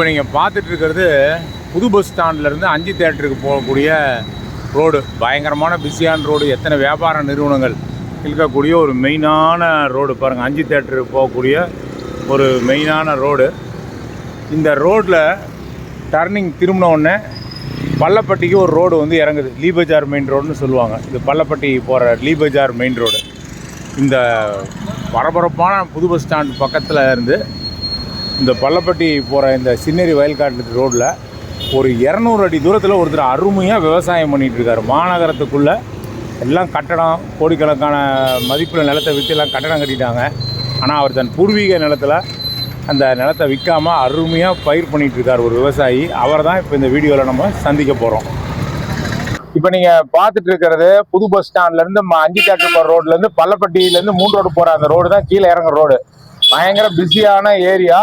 இப்போ நீங்கள் பார்த்துட்டு இருக்கிறது புது பஸ் ஸ்டாண்ட்லேருந்து 5 தியேட்டருக்கு போகக்கூடிய ரோடு. பயங்கரமான பிஸியான ரோடு. எத்தனை வியாபார நிறுவனங்கள் இருக்கக்கூடிய ஒரு மெயினான ரோடு பாருங்கள். 5 தியேட்டருக்கு போகக்கூடிய ஒரு மெயினான ரோடு. இந்த ரோட்டில் டர்னிங் திரும்பினோடனே பள்ளப்பட்டிக்கு ஒரு ரோடு வந்து இறங்குது. லீ பஜார் மெயின் ரோடுன்னு சொல்லுவாங்க. இது பள்ளப்பட்டி போகிற லீ பஜார் மெயின் ரோடு. இந்த பரபரப்பான புது பஸ் ஸ்டாண்ட் பக்கத்தில் இருந்து இந்த பள்ளப்பட்டி போகிற இந்த சின்னேரி வயல்காட்டு ரோட்டில் ஒரு 200 அடி தூரத்தில் ஒருத்தர் அருமையாக விவசாயம் பண்ணிகிட்ருக்காரு. மாநகரத்துக்குள்ளே எல்லாம் கட்டடம், கோடிக்கணக்கான மதிப்பில் நிலத்தை விற்று எல்லாம் கட்டடம் கட்டிட்டாங்க. ஆனால் அவர் தன் பூர்வீக நிலத்தில் அந்த நிலத்தை விற்காமல் அருமையாக பயிர் பண்ணிகிட்ருக்கார் ஒரு விவசாயி. அவர் தான் இப்போ இந்த வீடியோவில் நம்ம சந்திக்க போகிறோம். இப்போ நீங்கள் பார்த்துட்டு இருக்கிறது புது பஸ் ஸ்டாண்ட்லேருந்து 5 தியேட்டர் போகிற ரோட்லேருந்து பள்ளப்பட்டியிலேருந்து 3 ரோடு போகிற அந்த ரோடு தான் கீழே இறங்குற ரோடு. பயங்கர பிஸியான ஏரியா,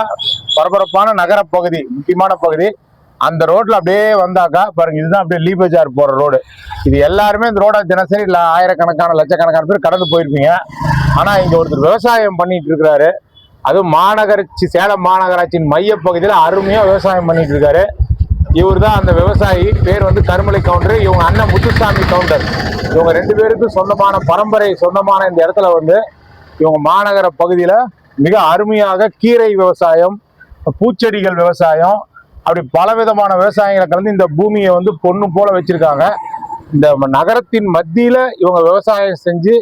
பரபரப்பான நகர பகுதி, முக்கியமான பகுதி. அந்த ரோட்டில் அப்படியே வந்தாக்கா பாருங்கள், இதுதான் அப்படியே லீ பஜார் போகிற ரோடு. இது எல்லாருமே இந்த ரோட தினசரி இல்லை ஆயிரக்கணக்கான லட்சக்கணக்கான பேர் கடந்து போயிருப்பீங்க. ஆனால் இங்கே ஒருத்தர் விவசாயம் பண்ணிட்டு இருக்கிறாரு. அதுவும் மாநகராட்சி, சேலம் மாநகராட்சியின் மையப்பகுதியில் அருமையாக விவசாயம் பண்ணிட்டு இருக்காரு. இவர் தான் அந்த விவசாயி. பேர் வந்து கருமலை கவுண்டர். இவங்க அண்ணன் முத்துசாமி கவுண்டர். இவங்க 2 பேருக்கும் சொந்தமான பரம்பரை சொந்தமான இந்த இடத்துல வந்து இவங்க மாநகர பகுதியில் மிக அருமையாக கீரை விவசாயம், பூச்செடிகள் விவசாயம், அப்படி பலவிதமான விவசாயங்களை கலந்து இந்த பூமியை வந்து பொண்ணு போல வச்சிருக்காங்க. இந்த நகரத்தின் மத்தியில் இவங்க விவசாயம் செஞ்சு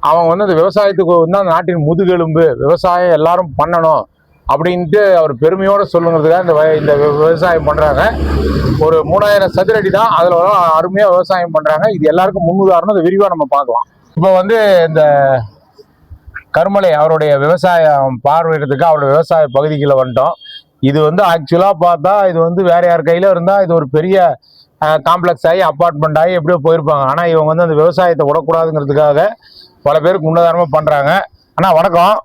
அவங்க வந்து அந்த விவசாயத்துக்கு வந்து அந்த நாட்டின் முதுகெலும்பு, விவசாயம் எல்லாரும் பண்ணணும் அப்படின்ட்டு அவர் பெருமையோடு சொல்லுங்கிறதுக்காக இந்த விவசாயம் பண்ணுறாங்க. ஒரு 3000 சதுர அடி தான் அதில் அருமையாக விவசாயம் பண்ணுறாங்க. இது எல்லாருக்கும் முன்னுதாரணம். அதை விரிவாக நம்ம பார்க்கலாம். இப்போ வந்து இந்த கருமலை அவருடைய விவசாயம் பார்வையிடத்துக்கு அவருடைய விவசாய பகுதிகளில் வந்துட்டோம். இது வந்து ஆக்சுவலாக பார்த்தா இது வந்து வேற யார் கையில் இருந்தால் இது ஒரு பெரிய காம்ப்ளெக்ஸ் ஆகி அப்பார்ட்மெண்ட் ஆகி எப்படியோ போயிருப்பாங்க. ஆனால் இவங்க வந்து அந்த விவசாயத்தை விடக்கூடாதுங்கிறதுக்காக பல பேருக்கு முன்னதாரணமாக பண்ணுறாங்க. அண்ணா வணக்கம்.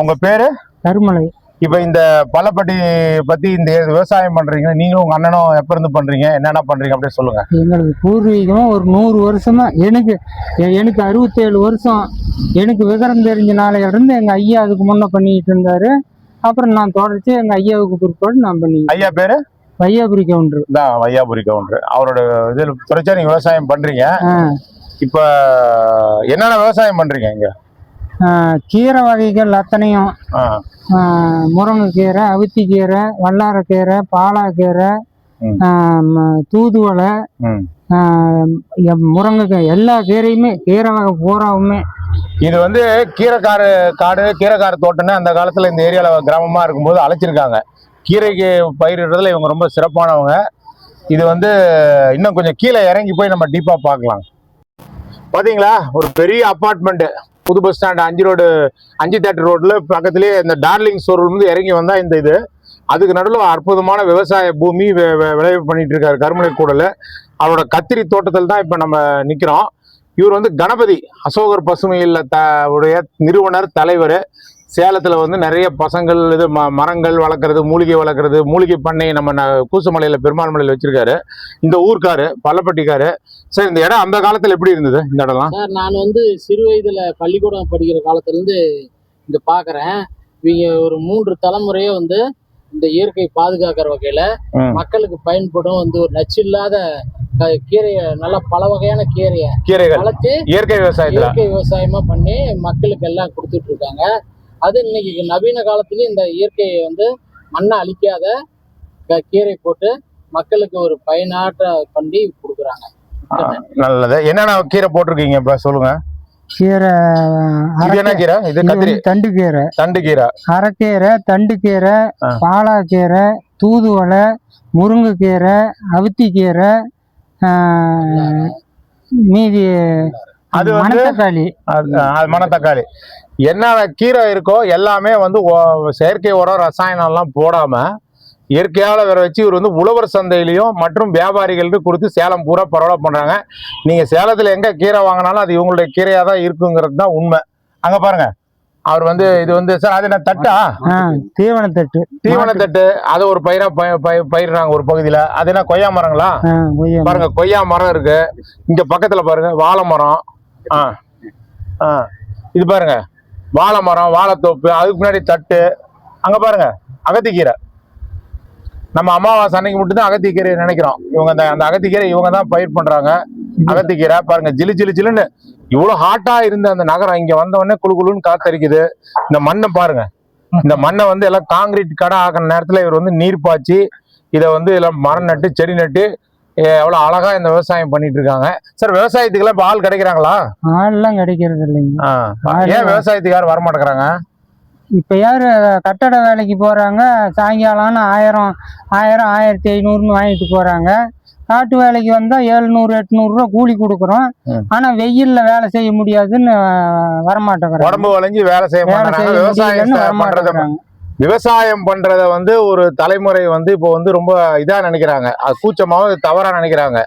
உங்கள் பேர்? கருமலை. இப்போ இந்த பள்ளப்பட்டி பற்றி இந்த விவசாயம் பண்ணுறீங்க, நீங்களும் உங்கள் அண்ணனும் எப்போ இருந்து பண்ணுறீங்க, என்னென்ன பண்ணுறீங்க அப்படியே சொல்லுங்கள். எங்களுக்கு பூர்வீகமாக ஒரு 100 வருஷமா, எனக்கு 67 வருஷம். எனக்கு விவரம் தெரிஞ்ச நாளையிலிருந்து எங்கள் ஐயா அதுக்கு முன்னே பண்ணிட்டு இருந்தாரு. அப்புறம் நான் தொடர்ச்சி எங்கள் ஐயாவுக்கு பிற்பாடு நான் பண்ணி. ஐயா பேர்? வையாபுரி கவுண்டர் தான். வையாபுரி கவுண்டர். அவரோட இதில் தொடர்ச்சியாக நீங்கள் விவசாயம் பண்ணுறீங்க. இப்போ என்னென்ன விவசாயம் பண்ணுறீங்க இங்கே? கீரை வகைகள் அத்தனையும், முருங்கைக்கீரை, அவித்திக்கீரை, வல்லாரக்கீரை, பாலாக்கீரை, தூதுவளை, முருங்கைக்காய், எல்லா கீரையுமே, கீரை வகை பூராவுமே. இது வந்து கீரைக்கார தோட்டம்னு அந்த காலத்தில் இந்த ஏரியாவில் கிராமமாக இருக்கும்போது அழைச்சிருக்காங்க. கீரைக்கு பயிரிடுறதுல இவங்க ரொம்ப சிறப்பானவங்க. இது வந்து இன்னும் கொஞ்சம் கீழே இறங்கி போய் நம்ம டீப்பாக பார்க்கலாம். பார்த்தீங்களா, ஒரு பெரிய அப்பார்ட்மெண்ட்டு புது பஸ் ஸ்டாண்ட் 5 தியேட்டர் ரோட்டில் பக்கத்துலேயே இந்த டார்லிங் ஷோரூம் வந்து இறங்கி வந்தால் இந்த இது அதுக்கு நடுவில் அற்புதமான விவசாய பூமி விளைவு பண்ணிட்டு இருக்காரு கருமலை கூடல. அவரோட கத்திரி தோட்டத்தில் தான் இப்போ நம்ம நிற்கிறோம். இவர் வந்து கணபதி அசோகர் பசுமை இல்ல உடைய நிறுவனர், தலைவர். சேலத்தில் வந்து நிறைய பசங்கள் இது மரங்கள் வளர்க்குறது, மூலிகை வளர்க்குறது, மூலிகை பண்ணை நம்ம கூசமலையில் பெருமாள் மலையில் வச்சிருக்காரு. இந்த ஊர்க்காரு, பள்ளப்பட்டிக்காரு. சார், இந்த இடம் அந்த காலத்தில் எப்படி இருந்தது இந்த இடம்லாம்? சார், நான் வந்து சிறு வயதில் பள்ளிக்கூடம் படிக்கிற காலத்துலேருந்து இங்கே பார்க்குறேன். இவங்க ஒரு 3 தலைமுறையே வந்து இந்த இயற்கை பாதுகாக்கிற வகையில் மக்களுக்கு பயன்படும் வந்து ஒரு நச்சில்லாத கீரையை, நல்லா பல வகையான கீரைகள் வளர்த்து இயற்கை விவசாயமா பண்ணி மக்களுக்கு எல்லாம் கொடுத்துட்டு இருக்காங்க. அது இன்னைக்கு நவீன காலத்துலயும் இந்த இயற்கையை வந்து மண்ணை அழிக்காத கீரை போட்டு மக்களுக்கு ஒரு பயனாற்ற பண்ணி கொடுக்குறாங்க. நல்லது. என்னென்ன கீரை போட்டிருக்கீங்க இப்ப சொல்லுங்க. கீரை, என்ன கீரை? இது கத்திரி தண்டுக்கீரை, அரைக்கீரை, தண்டுக்கீரை, பாலாக்கீரை, தூதுவளை, முருங்கைக்கீரை, அவித்திக்கீரை, மீதி அது மணத்தக்காளி. மணத்தக்காளி என்ன கீரை இருக்கோ எல்லாமே வந்து செயற்கை உரம், ரசாயனம் எல்லாம் போடாம இயற்கையால வேற வச்சு இவர் வந்து உழவர் சந்தையிலையும் மற்றும் வியாபாரிகளுக்கு கொடுத்து சேலம் பூரா பரவலாக பண்றாங்க. நீங்க சேலத்துல எங்க கீரை வாங்கினாலும் அது இவங்களுடைய கீரையா தான் இருக்குங்கிறது தான் உண்மை. அங்க பாருங்க, அவர் வந்து இது வந்து சார் அது என்ன தட்டா? தீவனத்தட்டு. அது ஒரு பயிரா பயிர்றாங்க ஒரு பகுதியில. அது என்ன கொய்யா மரங்களா? பாருங்க, கொய்யா மரம் இருக்கு. இங்க பக்கத்துல பாருங்க வாழை மரம். இது பாருங்க வாழை மரம், வாழைத்தோப்பு. அதுக்கு முன்னாடி தட்டு. அங்க பாருங்க அகத்திக்கீரை. நம்ம அமாவாசை அன்னைக்கு மட்டும் தான் அகத்திக்கீரை நினைக்கிறோம். இவங்க அந்த அகத்திக்கீரை இவங்க தான் பயிர் பண்றாங்க. அகத்திக்கீரை பாருங்க, ஜிலு ஜிலு ஜிலுன்னு இவ்வளவு ஹாட்டா இருந்த அந்த நகரம் இங்க வந்த உடனே குளு குளுன்னு காத்தரிக்குது. இந்த மண்ணை பாருங்க, இந்த மண்ணை வந்து எல்லாம் காங்கிரீட் கடை ஆகிற நேரத்துல இவர் வந்து நீர் பாய்ச்சி இதை வந்து எல்லாம் மரம் நட்டு செடி நட்டு எவ்வளவு அழகா இந்த விவசாயம் பண்ணிட்டு இருக்காங்க. சார், விவசாயத்துக்கு எல்லாம் இப்ப ஆள் கிடைக்கிறாங்களா? ஆள்லாம் கிடைக்கிறது இல்லைங்க. ஏன் விவசாயத்துக்கு யாரும் வர மாட்டேங்கிறாங்க? இப்ப யாரு கட்டட வேலைக்கு போறாங்க, சாயங்காலம் 1000 1500 வாங்கிட்டு போறாங்க. காட்டு வேலைக்கு வந்தா 700 800 ரூபா கூலி கொடுக்குறோம். ஆனா வெயில்ல வேலை செய்ய முடியாதுன்னு வரமாட்டேங்கிறாங்க. உடம்பு வளைஞ்சு வேலை செய்ய மாட்டேங்கிறாங்க. விவசாயம் பண்றத வந்து ஒரு தலைமுறை வந்து இப்போ வந்து ரொம்ப இதா நினைக்கிறாங்க, அது கூச்சமாவும் தவறா நினைக்கிறாங்க.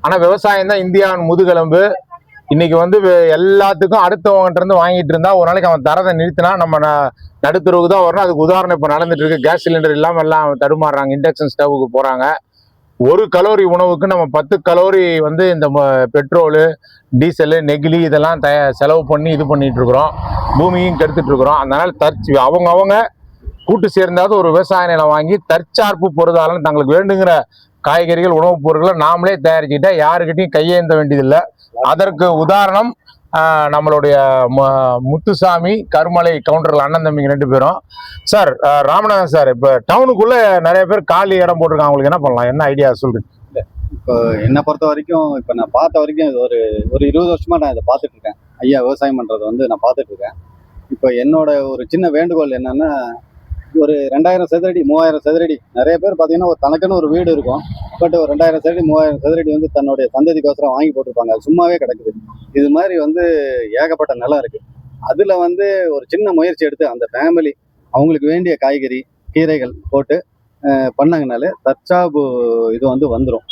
ஆனா விவசாயம் தான் இந்தியாவின் முதுகெலும்பு. இன்னைக்கு வந்து எல்லாத்துக்கும் அடுத்தவங்கிட்ட இருந்து வாங்கிட்டு இருந்தா ஒரு நாளைக்கு அவன் தரதை நிறுத்தினா நம்ம நடுத்தருவுக்கு தான் வரணும். அதுக்கு உதாரணம் இப்போ நடந்துட்டு இருக்கு. கேஸ் சிலிண்டர் இல்லாம எல்லாம் தடுமாறுறாங்க, இண்டக்ஷன் ஸ்டவ்வுக்கு போறாங்க. 1 கலோரி உணவுக்கு நம்ம 10 கலோரி வந்து இந்த பெட்ரோலு, டீசலு, நெகிழி இதெல்லாம் செலவு பண்ணி இது பண்ணிட்டு இருக்கிறோம். பூமியும் கெடுத்துட்டு இருக்கிறோம். அதனால அவங்க கூட்டு சேர்ந்தாவது ஒரு விவசாய நிலம் வாங்கி தற்சார்பு பொருளாதாரம் தங்களுக்கு வேண்டுங்கிற காய்கறிகள், உணவுப் பொருட்களை நாமளே தயாரிச்சுட்டா யாருக்கிட்டையும் கையேந்த வேண்டியதில்லை. அதற்கு உதாரணம் நம்மளுடைய முத்துசாமி, கருமலை கவுண்டர்கள் அண்ணன் தம்பிங்க 2 பேரும். சார், ராமநாதன் சார், இப்போ டவுனுக்குள்ள நிறைய பேர் காலி இடம் போட்டிருக்காங்க. அவங்களுக்கு என்ன பண்ணலாம், என்ன ஐடியா சொல்லுங்க? இப்போ என்னை பொறுத்த வரைக்கும், இப்போ நான் பார்த்த வரைக்கும் இது ஒரு 20 வருஷமா நான் இதை பார்த்துட்டு இருக்கேன். ஐயா விவசாயம் பண்றது வந்து நான் பார்த்துட்டு இருக்கேன். இப்போ என்னோட ஒரு சின்ன வேண்டுகோள் என்னன்னா, ஒரு 2000 சதுரடி 3000 சதுரடி, நிறைய பேர் பார்த்தீங்கன்னா ஒரு தனக்குன்னு ஒரு வீடு இருக்கும். பட் ஒரு 2000 சதுரடி 3000 சதுரடி வந்து தன்னுடைய சந்ததிக்கோசரம் வாங்கி போட்டிருப்பாங்க. அது சும்மாவே கிடக்குது. இது மாதிரி வந்து ஏகப்பட்ட நிலம் இருக்கு. அதுல வந்து ஒரு சின்ன முயற்சி எடுத்து அந்த ஃபேமிலி அவங்களுக்கு வேண்டிய காய்கறி, கீரைகள் போட்டு பண்ணாங்கனாலே தற்சார்பு இது வந்து வந்துடும்.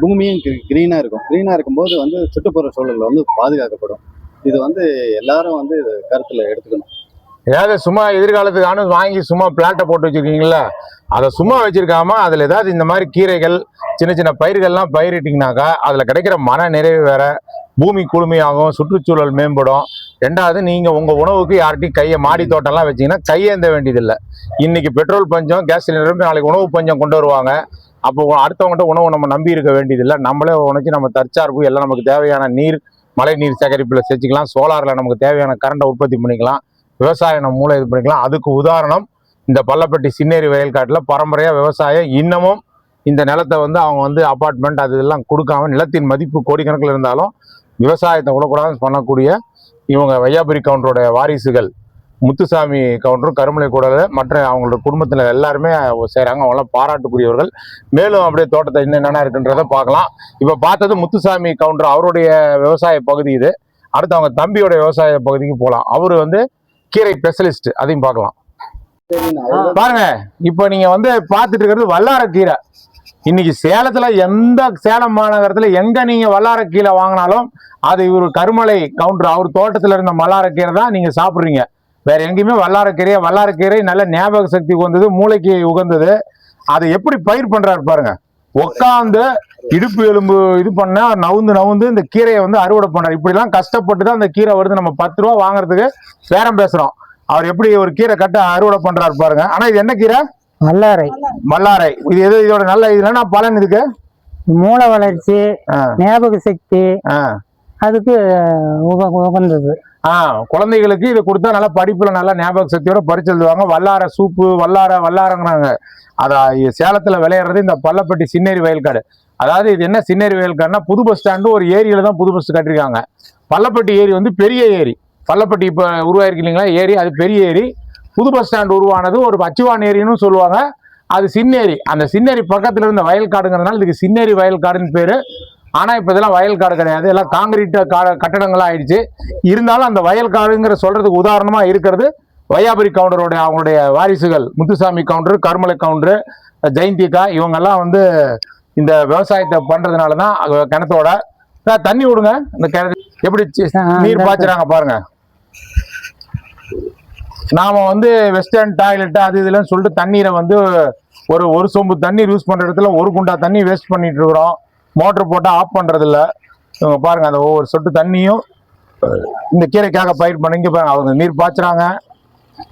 பூமியும் கிரீனா இருக்கும். கிரீனா இருக்கும்போது வந்து சுற்றுப்புற சூழல் வந்து பாதுகாக்கப்படும். இது வந்து எல்லாரும் வந்து கருத்துல எடுத்துக்கணும். ஏதாவது சும்மா எதிர்காலத்துக்கான வாங்கி சும்மா பிளாட்டை போட்டு வச்சிருக்கீங்களா, அதை சும்மா வச்சிருக்காம அதில் ஏதாவது இந்த மாதிரி கீரைகள், சின்ன சின்ன பயிர்கள்லாம் பயிரிட்டிங்கனாக்கா அதில் கிடைக்கிற மன நிறைவு வேற, பூமி குளுமையாகும், சுற்றுச்சூழல் மேம்படும். 2வது, நீங்கள் உங்கள் உணவுக்கு யார்கிட்டையும் மாடி தோட்டம்லாம் வச்சிங்கன்னா கையேந்த வேண்டியதில்லை. இன்னைக்கு பெட்ரோல் பஞ்சம், கேஸ் சிலிண்டரும், நாளைக்கு உணவு பஞ்சம் கொண்டு வருவாங்க. அப்போ அடுத்தவங்ககிட்ட உணவு நம்ம நம்பி இருக்க வேண்டியதில்லை. நம்மளே உணச்சி நம்ம தற்சார்பு எல்லாம் நமக்கு தேவையான நீர், மழை நீர் சேகரிப்பில் செஞ்சுக்கலாம். சோலாரில் நமக்கு தேவையான கரண்டை உற்பத்தி பண்ணிக்கலாம். விவசாயம் நம்ம மூலம் இது பண்ணிக்கலாம். அதுக்கு உதாரணம் இந்த பள்ளப்பட்டி சின்னேரி வயல்காட்டில் பரம்பரையாக விவசாயம். இன்னமும் இந்த நிலத்தை வந்து அவங்க வந்து அப்பார்ட்மெண்ட் அது இதெல்லாம் கொடுக்காம, நிலத்தின் மதிப்பு கோடிக்கணக்கில் இருந்தாலும் விவசாயத்தை விடக்கூடாதுன்னு பண்ணக்கூடிய இவங்க வையாபுரி கவுண்டருடைய வாரிசுகள் முத்துசாமி கவுண்டரும், கருமலை கூட மற்ற அவங்களோட குடும்பத்தில் எல்லாருமே செய்கிறாங்க. அவங்களாம் பாராட்டுக்குரியவர்கள். மேலும் அப்படியே தோட்டத்தை என்னென்ன இருக்குன்றதை பார்க்கலாம். இப்போ பார்த்தது முத்துசாமி கவுண்டர், அவருடைய விவசாய பகுதி இது. அடுத்து அவங்க தம்பியோட விவசாய பகுதிக்கு போகலாம். அவர் வந்து கீரை ஸ்பெஷலிஸ்ட், அதையும் பார்க்கலாம். பாருங்க, இப்ப நீங்க வந்து பார்த்துட்டு இருக்கிறது வல்லாரக்கீரை. இன்னைக்கு சேலத்துல சேலம் மாநகரத்துல எங்க நீங்க வல்லாரக்கீரை வாங்கினாலும் அது இவர் கருமலை கவுண்டர் அவர் தோட்டத்துல இருந்த வல்லாரக்கீரை தான் நீங்க சாப்பிடுறீங்க. வேற எங்கேயுமே வல்லாரக்கீரை நல்ல ஞாபக சக்தி உகந்தது, மூளைக்கு உகந்தது. அதை எப்படி பயிர் பண்றாரு பாருங்க. உட்காந்து இடுப்பு எலும்பு இது பண்ண நவுந்து இந்த கீரையை வந்து அறுவடை பண்றாரு. இப்படி எல்லாம் கஷ்டப்பட்டு தான் அந்த கீரை வருது. நம்ம 10 ரூபா வாங்குறதுக்கு பேரம் பேசுறோம். அவர் எப்படி ஒரு கீரை கட்ட அறுவடை பண்றாரு பாருங்க. ஆனா இது என்ன கீரை? மல்லாரை. இது எது இதோட நல்ல இதுனா பலன் இதுக்கு மூளை வளர்ச்சி, ஞாபக சக்தி, அதுக்கு உகந்தது. குழந்தைகளுக்கு இது கொடுத்தா நல்லா படிப்புல நல்லா ஞாபக சக்தியோட பறிச்சு எழுதுவாங்க. வல்லார சூப்பு, வல்லாரங்கிறாங்க. சேலத்துல விளையாடுறது இந்த பள்ளப்பட்டி சின்னேரி வயல்காடு. அதாவது இது என்ன சின்னேரி வயல்காடுனா, புது பஸ் ஸ்டாண்டு ஒரு ஏரியில தான் புது பஸ் கட்டிருக்காங்க. பள்ளப்பட்டி ஏரி வந்து பெரிய ஏரி. பள்ளப்பட்டி இப்ப உருவாயிருக்கு இல்லைங்களா ஏரி, அது பெரிய ஏரி. புது பஸ் ஸ்டாண்டு உருவானது ஒரு அச்சுவான் ஏரின்னு சொல்லுவாங்க, அது சின்னேரி. அந்த சின்னேரி பக்கத்துல இருந்த வயல்காடுங்கிறதுனால இதுக்கு சின்னேரி வயல்காடுன்னு பேரு. ஆனா இப்ப இதெல்லாம் வயல்காடு கிடையாது, எல்லாம் காங்கிரீட் கட்டடங்களா ஆயிடுச்சு. இருந்தாலும் அந்த வயல்காடுங்கிற சொல்றதுக்கு உதாரணமா இருக்கிறது வையாபுரி கவுண்டருடைய அவங்களுடைய வாரிசுகள் முத்துசாமி கவுண்டர், கருமலை கவுண்டர், ஜெயந்திகா, இவங்கெல்லாம் வந்து இந்த விவசாயத்தை பண்றதுனாலதான் கிணத்தோட தண்ணி விடுங்க. இந்த கிணத்து எப்படி நீர் பாய்ச்சுறாங்க பாருங்க. நாம வந்து வெஸ்டர்ன் டாய்லெட் அது இதுலன்னு சொல்லிட்டு தண்ணீரை வந்து ஒரு சொம்பு தண்ணீர் யூஸ் பண்ற இடத்துல 1 குண்டா தண்ணி வேஸ்ட் பண்ணிட்டு இருக்கிறோம். மோட்டர் போட்டா ஆஃப் பண்றது இல்ல. இவங்க பாருங்க, அந்த ஒவ்வொரு சொட்டு தண்ணியும் இந்த கீரைக்காக பயிர் பண்ணி இங்க பாருங்க. அவங்க நீர் பாய்ச்சுறாங்க,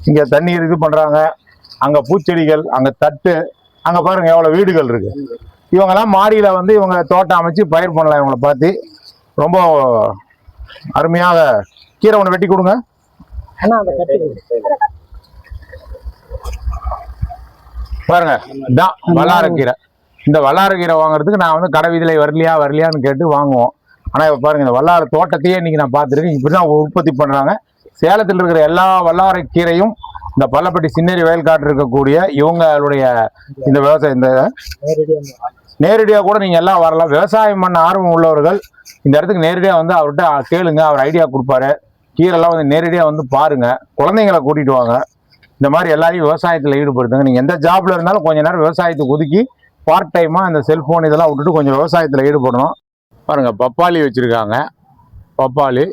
இங்க தண்ணீர் இது பண்றாங்க. அங்க பூச்செடிகள், அங்க தட்டு, அங்க பாருங்க எவ்வளவு வீடுகள் இருக்கு. இவங்கெல்லாம் மாடியில வந்து இவங்க தோட்டம் அமைச்சு பயிர் பண்ணலாம். இவங்களை பார்த்து ரொம்ப அருமையாக கீரை ஒன்று வெட்டி கொடுங்க. பாருங்க இதான் வல்லாரக்கீரை. இந்த வல்லாரக்கீரை வாங்குறதுக்கு நான் வந்து கடை வீதியில வரலையான்னு கேட்டு வாங்குவோம். ஆனா இப்ப பாருங்க இந்த வல்லார தோட்டத்தையே இன்னைக்கு நான் பார்த்துருக்கேன். இப்படிதான் உற்பத்தி பண்றாங்க. சேலத்தில் இருக்கிற எல்லா வல்லார கீரையும் இந்த பள்ளப்பட்டி சின்னேரி வயல்காட்டு இருக்கக்கூடிய இவங்களுடைய இந்த விவசாயம் இந்த நேரடியாக கூட நீங்க எல்லாம் வரலாம். விவசாயம் பண்ண ஆர்வம் உள்ளவர்கள் இந்த இடத்துக்கு நேரடியாக வந்து அவர்கிட்ட கேளுங்க, அவர் ஐடியா கொடுப்பாரு. கீரைலாம் வந்து நேரடியாக வந்து பாருங்க, குழந்தைங்களை கூட்டிட்டு வாங்க. இந்த மாதிரி எல்லாரையும் விவசாயத்தில் ஈடுபடுத்துங்க. நீங்கள் எந்த ஜாப்ல இருந்தாலும் கொஞ்ச நேரம் விவசாயத்துக்கு ஒதுக்கி பார்ட் டைமாக இந்த செல்ஃபோன் இதெல்லாம் விட்டுட்டு கொஞ்சம் விவசாயத்தில் ஈடுபடணும். பாருங்க பப்பாளி வச்சுருக்காங்க. பப்பாளி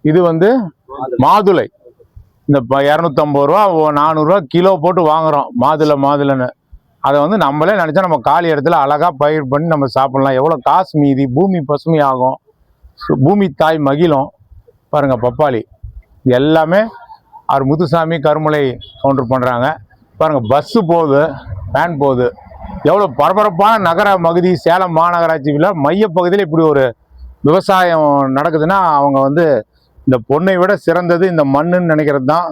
இது வந்து மாதுளை. இந்த 250 ரூபா 400 ரூபா கிலோ போட்டு வாங்குறோம் மாதுளைன்னு. அதை வந்து நம்மளே நினச்சா நம்ம காலி இடத்துல அழகாக பயிர் பண்ணி நம்ம சாப்பிட்லாம். எவ்வளோ காசு மீதி, பூமி பசுமையாகும், பூமி தாய் மகிழும். பாருங்க பப்பாளி இது எல்லாமே அவர் முத்துசாமி கருமலை கவுண்டர் பண்ணுறாங்க. பாருங்கள் பஸ்ஸு போகுது, வேன் போகுது. எவ்வளோ பரபரப்பான நகர பகுதி சேலம் மாநகராட்சியில் மையப்பகுதியில் இப்படி ஒரு விவசாயம் நடக்குதுன்னா அவங்க வந்து இந்த பொண்ணை விட சிறந்தது இந்த மண்ணுன்னு நினைக்கிறது தான்.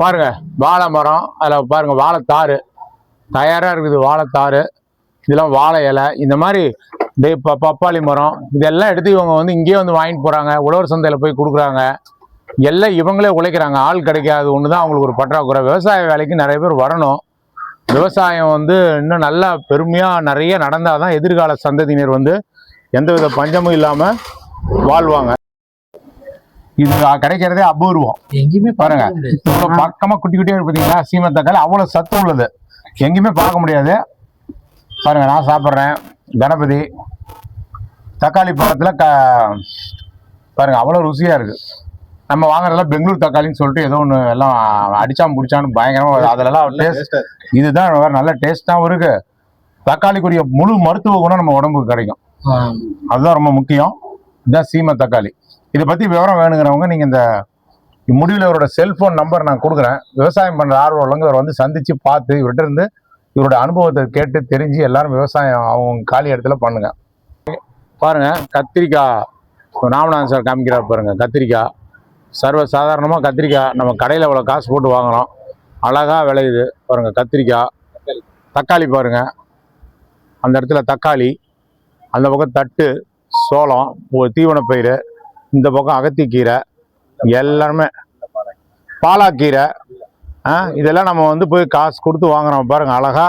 பாருங்க வாழை மரம், அதில் பாருங்க வாழைத்தாறு தயாராக இருக்குது. வாழைத்தாறு இதெல்லாம் வாழை இலை, இந்த மாதிரி பப்பாளி மரம் இதெல்லாம் எடுத்து இவங்க வந்து இங்கேயே வந்து வாங்கிட்டு போகிறாங்க. உழவர் சந்தையில் போய் கொடுக்குறாங்க. எல்லாம் இவங்களே உழைக்கிறாங்க. ஆள் கிடைக்காது ஒன்று தான் அவங்களுக்கு ஒரு பற்றாக்குறை. விவசாய வேலைக்கு நிறைய பேர் வரணும். விவசாயம் வந்து இன்னும் நல்லா பெருமையாக நிறைய நடந்தால் தான் எதிர்கால சந்ததியினர் வந்து எந்தவித பஞ்சமும் இல்லாமல் வாழ்வாங்க. இது கிடைக்கிறதே அபூர்வம். எங்கேயுமே பாருங்க இவ்வளோ பக்கமாக குட்டி குட்டியாக பார்த்தீங்களா சீமை தக்காளி அவ்வளோ சத்து உள்ளது, எங்கேயுமே பார்க்க முடியாது. பாருங்க நான் சாப்பிட்றேன் கணபதி தக்காளி பழத்தில் பாருங்க அவ்வளோ ருசியாக இருக்குது. நம்ம வாங்குறதெல்லாம் பெங்களூர் தக்காளின்னு சொல்லிட்டு ஏதோ ஒன்று எல்லாம் அடிச்சாம பிடிச்சான்னு பயங்கரமாக அதிலெல்லாம் டேஸ்ட். இதுதான் வேறு நல்ல டேஸ்ட்டாகவும் இருக்கு. தக்காளிக்குரிய முழு மருத்துவ குணம் நம்ம உடம்புக்கு கிடைக்கும். அதுதான் ரொம்ப முக்கியம். இதுதான் சீமை தக்காளி. இதை பற்றி விவரம் வேணுங்கிறவங்க நீங்கள் இந்த முடிவில் இவரோட செல்ஃபோன் நம்பர் நான் கொடுக்குறேன். விவசாயம் பண்ணுற ஆர்வம் உள்ளவங்க இவரை வந்து சந்தித்து பார்த்து இவர்கிட்ட இருந்து இவரோட அனுபவத்தை கேட்டு தெரிஞ்சு எல்லாரும் விவசாயம் அவங்க காலி இடத்துல பண்ணுங்க. பாருங்க கத்திரிக்காய் ராமநாதன் சார் காமிக்கிறார் பாருங்க. கத்திரிக்காய் சர்வ சாதாரணமாக கத்திரிக்காய் நம்ம கடையில் அவ்வளோ காசு போட்டு வாங்குறோம், அழகாக விளையுது பாருங்க. கத்திரிக்காய் தக்காளி பாருங்க, அந்த இடத்துல தக்காளி, அந்த பக்கம் தட்டு சோளம் ஒரு தீவனப்பயிர், இந்த பக்கம் அகத்திக்கீரை, எல்லாருமே பாலாக்கீரை. இதெல்லாம் நம்ம வந்து போய் காசு கொடுத்து வாங்குறோம் பாருங்க. அழகா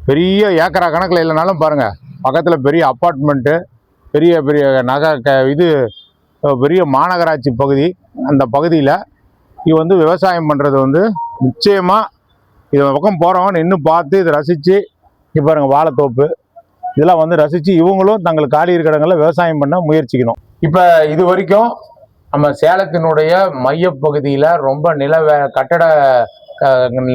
பெரிய ஏக்கரா கணக்கில் இல்லைனாலும் பாருங்க பக்கத்தில் பெரிய அப்பார்ட்மெண்ட்டு, பெரிய பெரிய இது பெரிய மாநகராட்சி பகுதி. அந்த பகுதியில் இது வந்து விவசாயம் பண்ணுறது வந்து நிச்சயமாக இது பக்கம் போகிறவங்க நின்று பார்த்து இதை ரசித்து இப்போ பாருங்க வாழைத்தோப்பு இதெல்லாம் வந்து ரசித்து இவங்களும் தங்களுக்கு காலி இருக்கிற இடங்களில் விவசாயம் பண்ண முயற்சிக்கணும். இப்போ இது வரைக்கும் நம்ம சேலத்தினுடைய மையப்பகுதியில் ரொம்ப கட்டட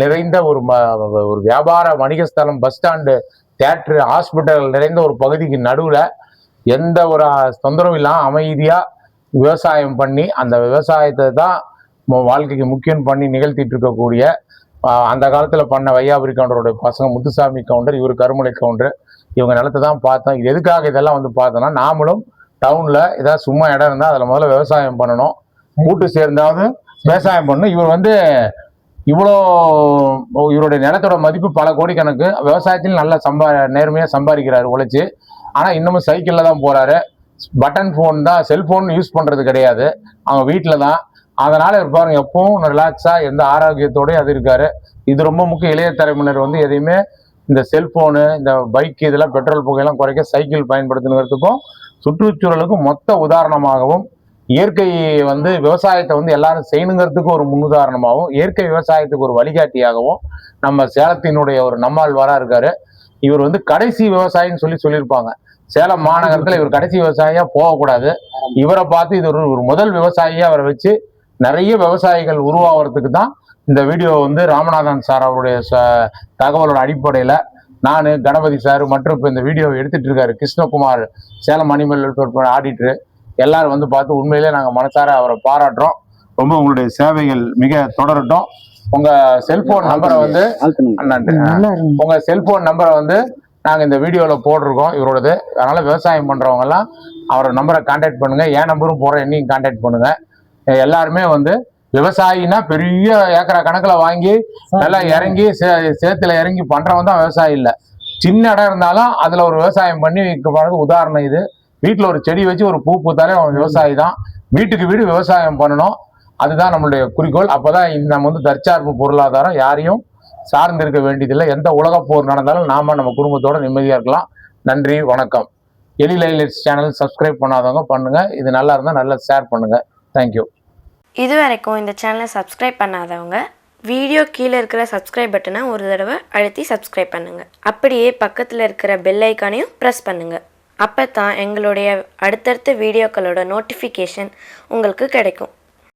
நிறைந்த ஒரு வியாபார வணிகஸ்தலம், பஸ் ஸ்டாண்டு, தியேட்டரு, ஹாஸ்பிட்டல் நிறைந்த ஒரு பகுதிக்கு நடுவில் எந்த ஒரு தொந்தரவும் இல்லாமல் அமைதியாக விவசாயம் பண்ணி அந்த விவசாயத்தை தான் வாழ்க்கைக்கு முக்கியம் பண்ணி நிகழ்த்திட்டு இருக்கக்கூடிய அந்த காலத்தில் பண்ண வையாபுரி கவுண்டருடைய பசங்க முத்துசாமி கவுண்டர், இவர் கருமலை கவுண்டர், இவங்க நிலத்தை தான் பார்த்தோம். இது எதுக்காக இதெல்லாம் வந்து பார்த்தோன்னா நாமளும் டவுனில் ஏதாவது சும்மா இடம் இருந்தால் அதில் முதல்ல விவசாயம் பண்ணணும், கூட்டு சேர்ந்தாவது விவசாயம் பண்ணணும். இவர் வந்து இவருடைய நிலத்தோட மதிப்பு பல கோடிக்கணக்கு. விவசாயத்தில் நல்லா நேர்மையாக சம்பாதிக்கிறாரு உழைச்சி. ஆனால் இன்னமும் சைக்கிளில் தான் போகிறாரு. பட்டன் ஃபோன் தான், செல்ஃபோன் யூஸ் பண்ணுறது கிடையாது, அவங்க வீட்டில் தான். அதனால் பாருங்க எப்பவும் ரிலாக்ஸாக எந்த ஆரோக்கியத்தோடய அது இருக்காரு. இது ரொம்ப முக்கியம். இளைய தலைமுறையினர் வந்து எதையுமே இந்த செல்ஃபோனு, இந்த பைக் இதெல்லாம் பெட்ரோல் புகையெல்லாம் குறைக்க சைக்கிள் பயன்படுத்துங்கிறதுக்கும் சுற்றுச்சூழலுக்கும் மொத்த உதாரணமாகவும், இயற்கை வந்து விவசாயத்தை வந்து எல்லாரும் செய்யணுங்கிறதுக்கு ஒரு முன்னுதாரணமாகவும், இயற்கை விவசாயத்துக்கு ஒரு வழிகாட்டியாகவும் நம்ம சேலத்தினுடைய ஒரு நம்மாழ்வாரா இருக்காரு. இவர் வந்து கடைசி விவசாயின்னு சொல்லியிருப்பாங்க. சேலம் மாநகரத்தில் இவர் கடைசி விவசாயியா போகக்கூடாது. இவரை பார்த்து இது ஒரு முதல் விவசாயியா அவரை வச்சு நிறைய விவசாயிகள் உருவாகிறதுக்கு தான் இந்த வீடியோ வந்து ராமநாதன் சார் அவருடைய தகவலோட அடிப்படையில் நான், கணபதி சார் மற்றும் இப்போ இந்த வீடியோவை எடுத்துட்டு இருக்காரு Krishnakumar, Salem animal welfare auditor, எல்லாரும் வந்து பார்த்து உண்மையிலே நாங்கள் மனசார அவரை பாராட்டுறோம். ரொம்ப உங்களுடைய சேவைகள் மிக தொடரட்டும். உங்கள் செல்ஃபோன் நம்பரை வந்து நன்றி. நல்லா இருங்க. உங்கள் செல்ஃபோன் நம்பரை வந்து நாங்கள் இந்த வீடியோவில் போட்டிருக்கோம் இவரோடது. அதனால் விவசாயம் பண்ணுறவங்கலாம் அவரோட நம்பரை கான்டாக்ட் பண்ணுங்கள். என் நம்பரும் போடுறேன், என்னையும் கான்டாக்ட் பண்ணுங்கள். எல்லாருமே வந்து விவசாயினா பெரிய ஏக்கரா கணக்கில் வாங்கி நல்லா இறங்கி சேத்துல இறங்கி பண்ணுறவன் தான் விவசாயி இல்லை. சின்ன இடம் இருந்தாலும் அதில் ஒரு விவசாயம் பண்ணி போகிறது உதாரணம் இது. வீட்டில் ஒரு செடி வச்சு ஒரு பூ பூத்தாலே அவன் விவசாயி தான். வீட்டுக்கு வீடு விவசாயம் பண்ணணும், அதுதான் நம்மளுடைய குறிக்கோள். அப்போதான் நம்ம வந்து தற்சார்பு பொருளாதாரம் யாரையும் சார்ந்து இருக்க வேண்டியதில்லை. எந்த உலக போர் நடந்தாலும் நாம நம்ம குடும்பத்தோட நிம்மதியாக இருக்கலாம். நன்றி, வணக்கம். எழில் ஹைலைட்ஸ் சேனல் சப்ஸ்கிரைப் பண்ணாதவங்க பண்ணுங்க. இது நல்லா இருந்தால் நல்லா ஷேர் பண்ணுங்க. தேங்க்யூ. இது வரைக்கும் இந்த சேனலை சப்ஸ்கிரைப் பண்ணாதவங்க வீடியோ கீழே இருக்கிற சப்ஸ்கிரைப் பட்டனை ஒரு தடவை அழுத்தி சப்ஸ்கிரைப் பண்ணுங்கள். அப்படியே பக்கத்தில் இருக்கிற பெல் ஐக்கானையும் ப்ரெஸ் பண்ணுங்கள். அப்போ தான் எங்களுடைய அடுத்தடுத்த வீடியோக்களோட நோட்டிஃபிகேஷன் உங்களுக்கு கிடைக்கும்.